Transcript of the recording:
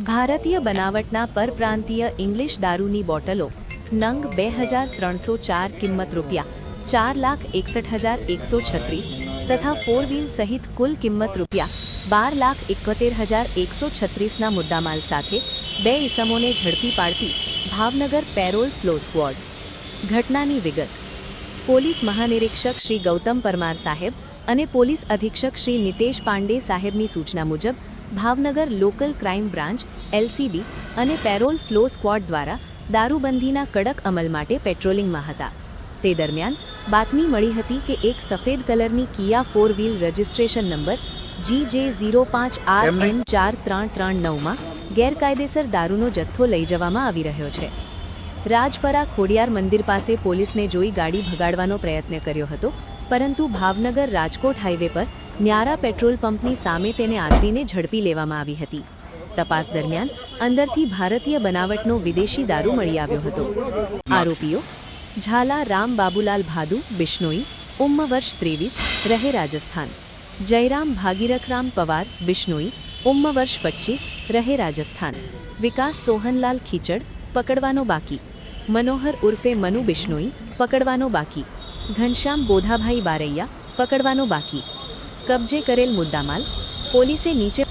ભારતીય બનાવટના પરપ્રાંતીય ઇંગ્લિશ દારૂની બોટલો નંગ 2304 કિંમત ₹4,61,136 તથા 4 વ્હીલ સહિત કુલ કિંમત ₹12,71,136ના મુદ્દામાલ સાથે 2 ઇસમોને ઝડપી પાડતી ભાવનગર પેરોલ ફ્લો સ્ક્વોડ। ઘટનાની વિગત। પોલીસ મહાનિરીક્ષક શ્રી ગૌતમ પરમાર સાહેબ અને પોલીસ અધિક્ષક શ્રી નિતેશ પાંડે સાહેબની સૂચના મુજબ Bhavnagar local crime branch LCB અને પેરોલ ફ્લો સ્ક્વોડ દ્વારા દારૂબંધીના કડક અમલ માટે પેટ્રોલિંગમાં હતા। તે દરમિયાન બાતમી મળી હતી કે એક સફેદ કલરની કિયા 4 વ્હીલ રજિસ્ટ્રેશન નંબર GJ05RN4339માં ગેરકાયદેસર દારૂનો જથ્થો લઈ જવામાં આવી રહ્યો છે। રાજપરા ખોડિયાર મંદિર પાસે પોલીસને જોઈ ગાડી ભગાડવાનો પ્રયત્ન કર્યો હતો, પરંતુ ભાવનગર રાજકોટ હાઈવે પર ન્યારા પેટ્રોલ પંપની સામે તેને આંતરીને ઝડપી લેવામાં આવી હતી। તપાસ દરમિયાન અંદરથી ભારતીય બનાવટનો વિદેશી દારૂ મળી આવ્યો હતો। આરોપીઓ ઝાલા રામ બાબુલાલ ભાદુ બિશ્નોઈ, ઉમ્ર વર્ષ 23, રહે રાજસ્થાન। જયરામ ભાગીરથરામ પવાર બિશ્નોઈ, ઉમ્ર વર્ષ 25, રહે રાજસ્થાન। વિકાસ સોહનલાલ ખીચડ, પકડવાનો બાકી। મનોહર ઉર્ફે મનુ બિશ્નોઈ, પકડવાનો બાકી। ઘનશ્યામ બોધાભાઈ બારૈયા, પકડવાનો બાકી। કબજે કરેલ મુદ્દામાલ પોલીસે નીચે